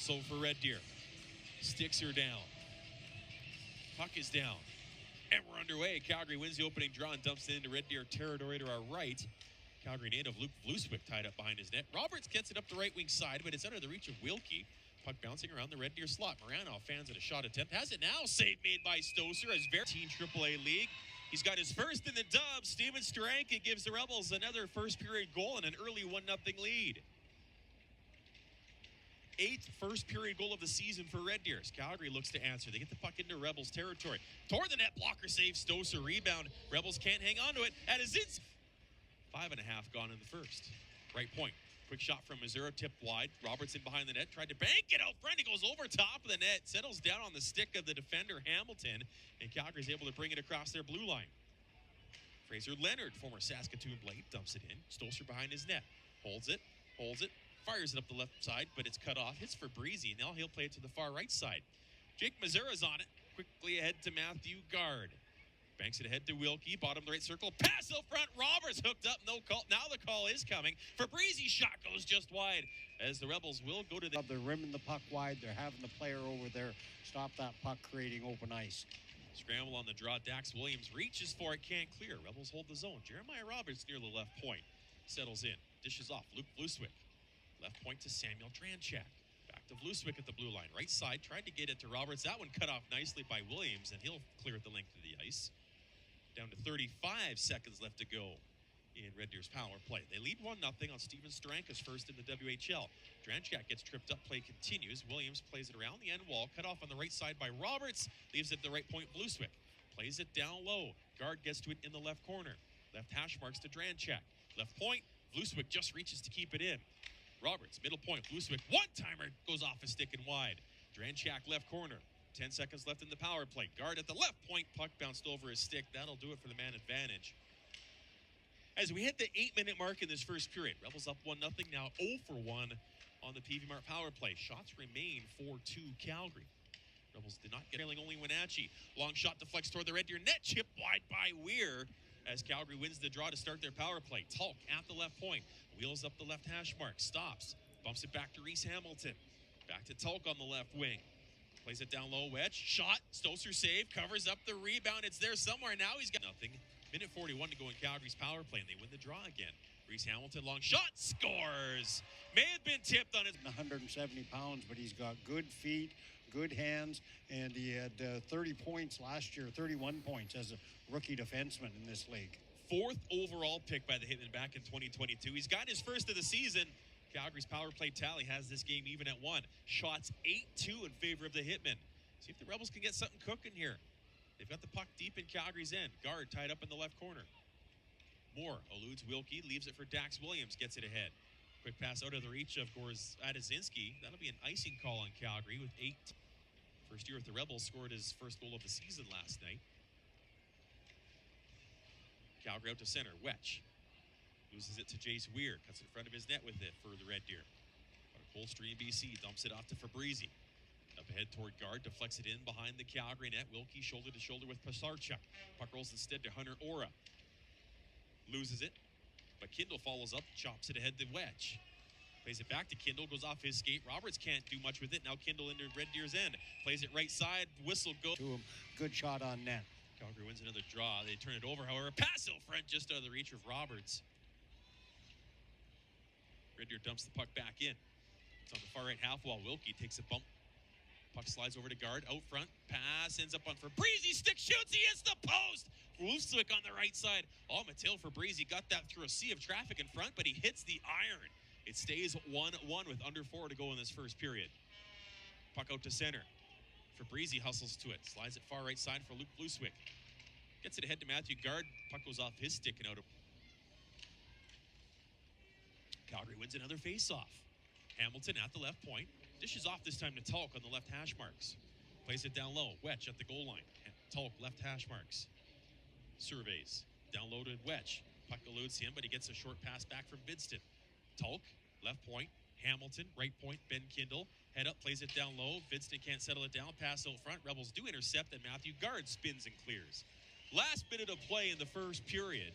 also for Red Deer. Sticks her down. Puck is down. And we're underway. Calgary wins the opening draw and dumps it into Red Deer territory to our right. Calgary native Luke Vluswik tied up behind his net. Roberts gets it up the right wing side, but it's under the reach of Wilkie. Puck bouncing around the Red Deer slot. Morano fans at a shot attempt. Has it now. Save made by Stoser as very Teen AAA League. He's got his first in the dub. Steven Steranka gives the Rebels another first period goal and an early 1-0 lead. 8th first period goal of the season for Red Deer. Calgary looks to answer. They get the puck into Rebels territory. Toward the net, blocker save, Stoser rebound. Rebels can't hang on to it. At his 5.5 gone in the first. Right point. Quick shot from Missouri, tipped wide. Robertson behind the net, tried to bank it out front. He goes over top of the net, settles down on the stick of the defender Hamilton, and Calgary's able to bring it across their blue line. Fraser Leonard, former Saskatoon Blade, dumps it in. Stoser behind his net. Holds it, fires it up the left side, but it's cut off. Hits for Breezy. Now he'll play it to the far right side. Jake Missoura's on it. Quickly ahead to Matthew Gard. Banks it ahead to Wilkie, bottom of the right circle. Pass out front, Roberts hooked up, no call. Now the call is coming. For Breezy, shot goes just wide as the Rebels will go to the... They're rimming the puck wide. They're having the player over there stop that puck, creating open ice. Scramble on the draw. Dax Williams reaches for it, can't clear. Rebels hold the zone. Jeremiah Roberts near the left point. Settles in, dishes off. Luke Vluswik. Left point to Samuel Dranchak. Back to Vluswik at the blue line. Right side, tried to get it to Roberts. That one cut off nicely by Williams, and he'll clear it the length of the ice. Down to 35 seconds left to go in Red Deer's power play. They lead 1-0 on Steven Steranka's first in the WHL. Dranchak gets tripped up, play continues. Williams plays it around the end wall, cut off on the right side by Roberts, leaves it at the right point, Vluswik. Plays it down low. Gard gets to it in the left corner. Left hash marks to Dranchak. Left point, Vluswik just reaches to keep it in. Roberts, middle point, Vluswik, one-timer, goes off a stick and wide. Dranchak left corner. 10 seconds left in the power play. Gard at the left point. Puck bounced over his stick. That'll do it for the man advantage. As we hit the 8-minute mark in this first period, Rebels up 1-0, now 0 for 1 on the PV Mart power play. Shots remain 4-2 Calgary. Rebels did not get trailing, only Wenatchee. Long shot deflects toward the Red Deer net. Chip wide by Weir as Calgary wins the draw to start their power play. Tulk at the left point. Wheels up the left hash mark. Stops. Bumps it back to Reese Hamilton. Back to Tulk on the left wing. Plays it down low, wedge, shot, Stoser save, covers up the rebound. It's there somewhere. Now he's got nothing. Minute 41 to go in Calgary's power play, and they win the draw again. Reese Hamilton, long shot, scores. May have been tipped on his... 170 pounds, but he's got good feet, good hands, and he had 30 points last year, 31 points as a rookie defenseman in this league. 4th overall pick by the Hitmen back in 2022. He's got his first of the season. Calgary's power play tally has this game even at 1. Shots 8-2 in favor of the Hitmen. See if the Rebels can get something cooking here. They've got the puck deep in Calgary's end. Gard tied up in the left corner. Moore eludes Wilkie, leaves it for Dax Williams, gets it ahead. Quick pass out of the reach of Gorz-Adzinski. That'll be an icing call on Calgary with 8. First year with the Rebels, scored his first goal of the season last night. Calgary out to center, Wetch. Loses it to Jace Weir. Cuts in front of his net with it for the Red Deer. Coldstream, BC, dumps it off to Fabrizi. Up ahead toward Gard, deflects it in behind the Calgary net. Wilkie shoulder to shoulder with Pasarchuk. Puck rolls instead to Hunter Ora. Loses it, but Kindle follows up, chops it ahead to Wedge. Plays it back to Kindle, goes off his skate. Roberts can't do much with it. Now Kindle into Red Deer's end. Plays it right side, whistle goes. To him, good shot on net. Calgary wins another draw. They turn it over, however. Pass out front, just out of the reach of Roberts. Red Deer dumps the puck back in. It's on the far right half wall. Wilkie takes a bump. Puck slides over to Gard. Out front. Pass ends up on Fabrizi. Stick shoots. He hits the post. Vluswik on the right side. Oh, Matil Fabrizi got that through a sea of traffic in front, but he hits the iron. It stays 1-1 with under 4 to go in this first period. Puck out to center. Fabrizi hustles to it. Slides it far right side for Luke Vluswik. Gets it ahead to Matthew Gard. Puck goes off his stick and out of... Calgary wins another face-off. Hamilton at the left point. Dishes off this time to Tulk on the left hash marks. Plays it down low. Wetch at the goal line. Tulk left hash marks. Surveys. Down low to Wetch. Puck eludes him, but he gets a short pass back from Bidston. Tulk, left point. Hamilton, right point. Ben Kindle. Head up, plays it down low. Bidston can't settle it down. Pass out front. Rebels do intercept, and Matthew Gard spins and clears. Last minute of play in the first period.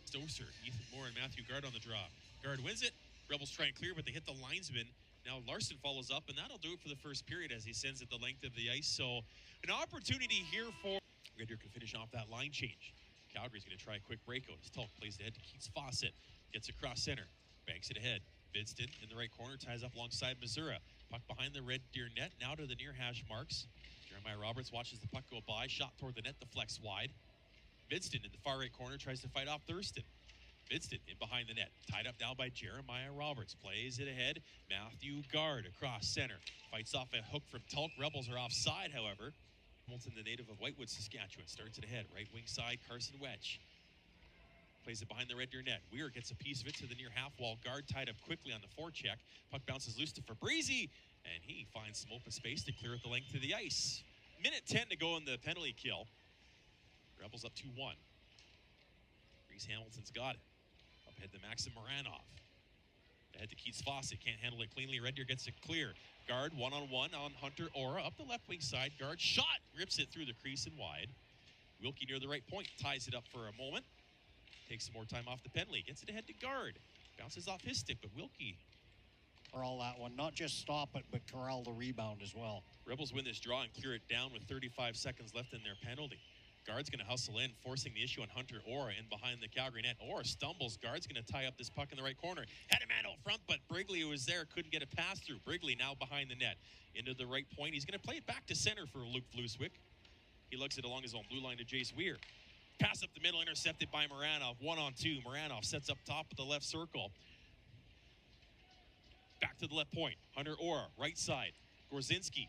Stoser, Ethan Moore, and Matthew Gard on the draw. Gard wins it. Rebels try and clear, but they hit the linesman. Now Larson follows up, and that'll do it for the first period as he sends it the length of the ice. So an opportunity here for Red Deer can finish off that line change. Calgary's going to try a quick breakout as Tulk plays the head to Keats Fawcett. Gets across center. Banks it ahead. Vidston in the right corner. Ties up alongside Missouri. Puck behind the Red Deer net. Now to the near hash marks. Jeremiah Roberts watches the puck go by. Shot toward the net. Deflects wide. Vidston in the far right corner. Tries to fight off Thurston. Vidston in behind the net. Tied up now by Jeremiah Roberts. Plays it ahead. Matthew Gard across center. Fights off a hook from Tulk. Rebels are offside, however. Hamilton, the native of Whitewood, Saskatchewan, starts it ahead. Right wing side, Carson Wedge. Plays it behind the Red Deer net. Weir gets a piece of it to the near half wall. Gard tied up quickly on the forecheck. Puck bounces loose to Fabrizi, and he finds some open space to clear it the length of the ice. Minute 10 to go in the penalty kill. Rebels up 2-1. Reese Hamilton's got it. Up ahead to Maxim Moranov. Ahead to Keats Fawcett. Can't handle it cleanly. Red Deer gets it clear. Gard one-on-one on Hunter Ora. Up the left wing side. Gard shot. Rips it through the crease and wide. Wilkie near the right point. Ties it up for a moment. Takes some more time off the penalty. Gets it ahead to Gard. Bounces off his stick, but Wilkie. Corral that one. Not just stop it, but corral the rebound as well. Rebels win this draw and clear it down with 35 seconds left in their penalty. Gard's going to hustle in, forcing the issue on Hunter Ora in behind the Calgary net. Ora stumbles. Gard's going to tie up this puck in the right corner. Had a man out front, but Brigley, who was there, couldn't get a pass through. Brigley now behind the net. Into the right point. He's going to play it back to center for Luke Vluswick. He lugs it along his own blue line to Jace Weir. Pass up the middle, intercepted by Moranov. 1-on-2. Moranov sets up top of the left circle. Back to the left point. Hunter Ora, right side. Gorzinski.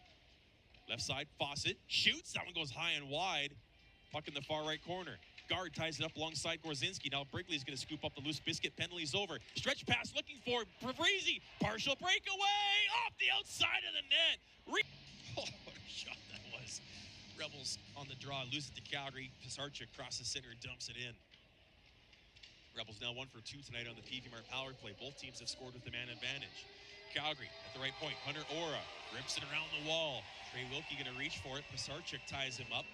Left side, Fawcett. Shoots. That one goes high and wide. Puck in the far right corner. Gard ties it up alongside Gorzinski. Now Brigley's going to scoop up the loose biscuit. Penalty's over. Stretch pass looking for Fabrizi. Partial breakaway off the outside of the net. Oh, what a shot that was. Rebels on the draw. Lose it to Calgary. Pisarcik across the center and dumps it in. Rebels now 1 for 2 tonight on the PV Mart power play. Both teams have scored with the man advantage. Calgary at the right point. Hunter Ora rips it around the wall. Trey Wilkie going to reach for it. Pisarcik ties him up.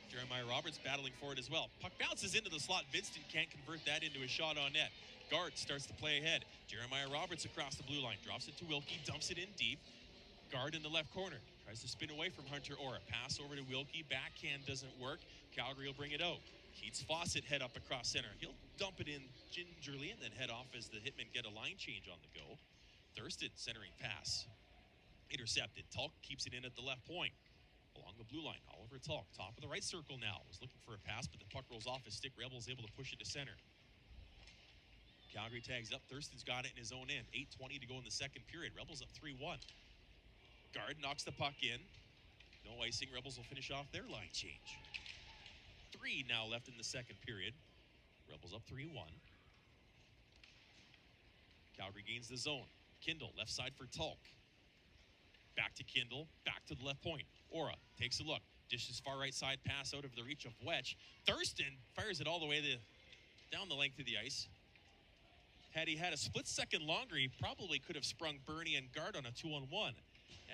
Jeremiah Roberts battling for it as well. Puck bounces into the slot. Vinston can't convert that into a shot on net. Gard starts to play ahead. Jeremiah Roberts across the blue line. Drops it to Wilkie. Dumps it in deep. Gard in the left corner. Tries to spin away from Hunter Ora. Pass over to Wilkie. Backhand doesn't work. Calgary will bring it out. Keats Fawcett head up across center. He'll dump it in gingerly and then head off as the Hitmen get a line change on the go. Thurston centering pass. Intercepted. Tulk keeps it in at the left point. Along the blue line, Oliver Tulk, top of the right circle now. Was looking for a pass, but the puck rolls off his stick. Rebels able to push it to center. Calgary tags up. Thurston's got it in his own end. 8:20 to go in the second period. Rebels up 3-1. Gard knocks the puck in. No icing. Rebels will finish off their line change. 3 now left in the second period. Rebels up 3-1. Calgary gains the zone. Kindle, left side for Tulk. Back to Kindle, back to the left point. Ora takes a look. Dishes far right side pass out of the reach of Wedge. Thurston fires it all the way down the length of the ice. Had he had a split second longer, he probably could have sprung Bernie and Gard on a 2-on-1.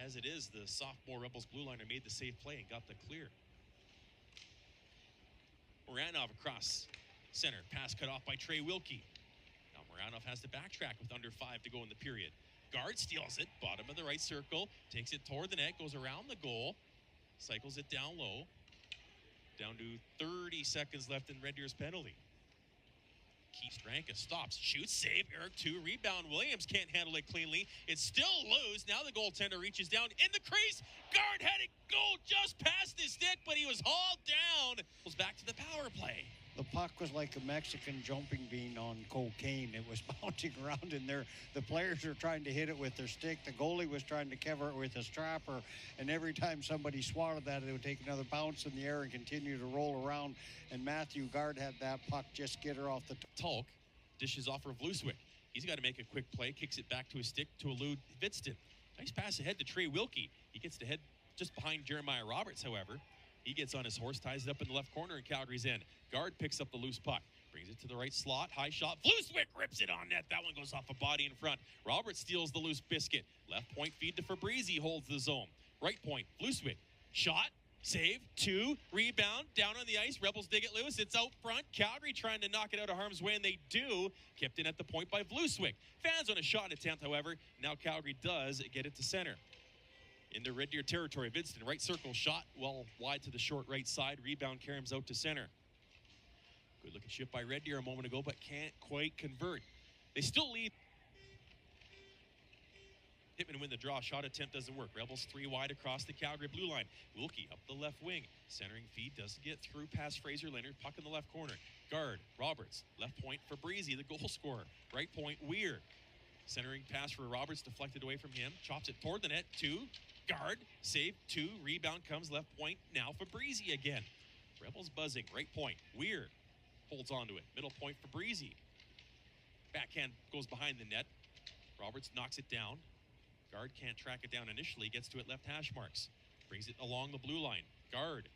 As it is, the sophomore Rebels blue liner made the safe play and got the clear. Moranov across center. Pass cut off by Trey Wilkie. Now Moranov has to backtrack with under 5 to go in the period. Gard steals it, bottom of the right circle, takes it toward the net, goes around the goal, cycles it down low. Down to 30 seconds left in Red Deer's penalty. Keith Stranka stops, shoots, save, Eric 2, rebound. Williams can't handle it cleanly. It's still loose. Now the goaltender reaches down in the crease. Gard had it go just past his stick, but he was hauled down. Goes back to the power play. The puck was like a Mexican jumping bean on cocaine. It was bouncing around in there. The players were trying to hit it with their stick. The goalie was trying to cover it with his strapper. And every time somebody swatted that, it would take another bounce in the air and continue to roll around. And Matthew Gard had that puck just get her off the Tulk dishes off for Vluswick. He's got to make a quick play. Kicks it back to his stick to elude Vidston. Nice pass ahead to Trey Wilkie. He gets the head just behind Jeremiah Roberts, however. He gets on his horse, ties it up in the left corner in Calgary's end. Gard picks up the loose puck, brings it to the right slot, high shot. Vluswick rips it on net. That one goes off a body in front. Roberts steals the loose biscuit. Left point feed to Fabrizi, holds the zone. Right point, Vluswick. Shot, Save, 2, rebound, down on the ice. Rebels dig it loose. It's out front. Calgary trying to knock it out of harm's way, and they do. Kept in at the point by Vluswik. Fans on a shot attempt, however. Now Calgary does get it to center. Into Red Deer territory. Vidston, right circle shot, well wide to the short right side. Rebound caroms out to center. Good looking shift by Red Deer a moment ago, but can't quite convert. They still lead. Hitmen win the draw. Shot attempt doesn't work. Rebels 3 wide across the Calgary blue line. Wilkie up the left wing. Centering feed doesn't get through past Fraser Leonard. Puck in the left corner. Gard, Roberts. Left point for Breezy, the goal scorer. Right point, Weir. Centering pass for Roberts, deflected away from him. Chops it toward the net. 2. Gard, save, 2. Rebound comes left point. Now for Breezy again. Rebels buzzing. Right point. Weir holds onto it. Middle point for Breezy. Backhand goes behind the net. Roberts knocks it down. Gard can't track it down initially. Gets to it left hash marks. Brings it along the blue line. Gard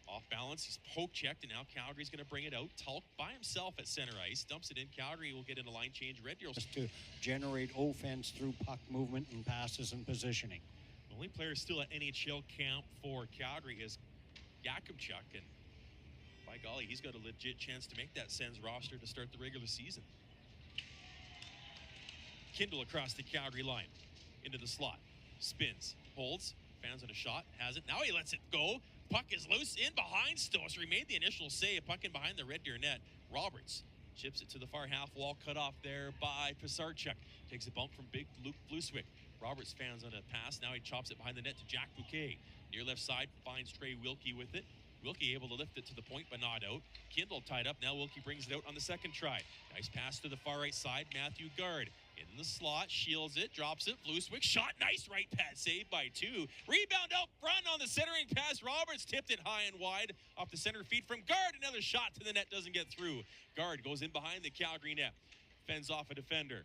off balance. He's poke checked, and now Calgary's going to bring it out. Tulk by himself at center ice. Dumps it in. Calgary will get in a line change. Red Deer just to generate offense through puck movement and passes and positioning. The only player still at NHL camp for Calgary is Yakubchuk, and by golly, he's got a legit chance to make that Sens roster to start the regular season. Kindle across the Calgary line. Into the slot. Spins. Holds. Fans on a shot. Has it. Now he lets it go. Puck is loose. In behind Stoser. He made the initial save. Puck in behind the Red Deer net. Roberts chips it to the far half wall. Cut off there by Pisarchuk. Takes a bump from big Luke Vluswik. Roberts fans on a pass. Now he chops it behind the net to Jack Bouquet. Near left side. Finds Trey Wilkie with it. Wilkie able to lift it to the point, but not out. Kindle tied up. Now Wilkie brings it out on the second try. Nice pass to the far right side. Matthew Gard in the slot, shields it, drops it. Vluswik shot, nice right pad, saved by 2. Rebound out front on the centering pass. Roberts tipped it high and wide off the center feed from Gard. Another shot to the net, doesn't get through. Gard goes in behind the Calgary net, fends off a defender.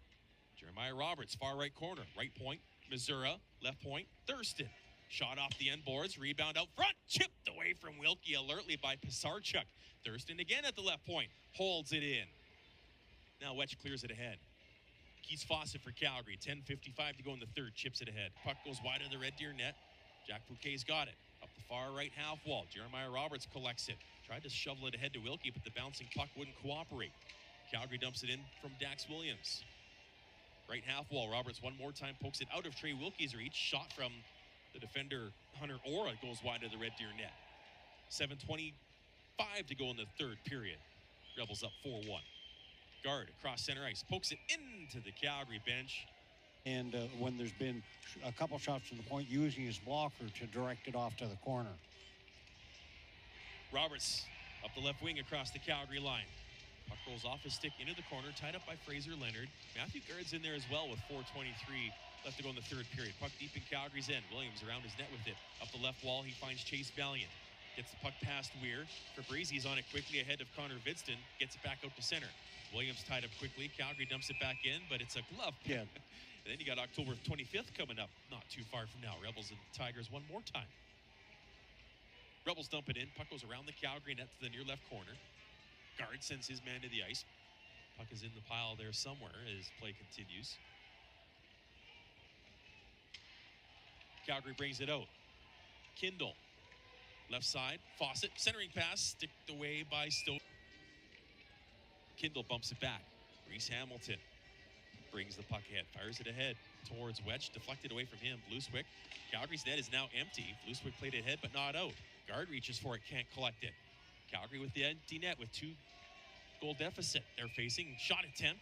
Jeremiah Roberts, far right corner, right point, Missouri, left point, Thurston. Shot off the end boards, rebound out front, chipped away from Wilkie alertly by Pisarchuk. Thurston again at the left point, holds it in. Now Wetch clears it ahead. Keith Fawcett for Calgary, 10:55 to go in the third, chips it ahead. Puck goes wide of the Red Deer net. Jack Bouquet's got it. Up the far right half wall, Jeremiah Roberts collects it. Tried to shovel it ahead to Wilkie, but the bouncing puck wouldn't cooperate. Calgary dumps it in from Dax Williams. Right half wall, Roberts one more time pokes it out of Trey Wilkie's reach. Shot from the defender, Hunter Ora, goes wide of the Red Deer net. 7:25 to go in the third period. Rebels up 4-1. Gard across center ice, pokes it into the Calgary bench. And when there's been a couple shots from the point, using his blocker to direct it off to the corner. Roberts up the left wing across the Calgary line. Puck rolls off his stick into the corner, tied up by Fraser Leonard. Matthew Gard's in there as well with 4:23 left to go in the third period. Puck deep in Calgary's end. Williams around his net with it. Up the left wall, he finds Chase Valiant. Gets the puck past Weir. Fabrizi's on it quickly ahead of Connor Vidston. Gets it back out to center. Williams tied up quickly. Calgary dumps it back in, but it's a glove. Yeah. And then you got October 25th coming up, not too far from now. Rebels and Tigers one more time. Rebels dump it in. Puck goes around the Calgary net to the near left corner. Gard sends his man to the ice. Puck is in the pile there somewhere as play continues. Calgary brings it out. Kindle. Left side. Fawcett. Centering pass. Sticked away by Stowe. Kindle bumps it back. Reese Hamilton brings the puck ahead. Fires it ahead towards Wetch. Deflected away from him. Vluswik. Calgary's net is now empty. Vluswik played it ahead but not out. Gard reaches for it. Can't collect it. Calgary with the empty net with 2-goal deficit. They're facing shot attempt.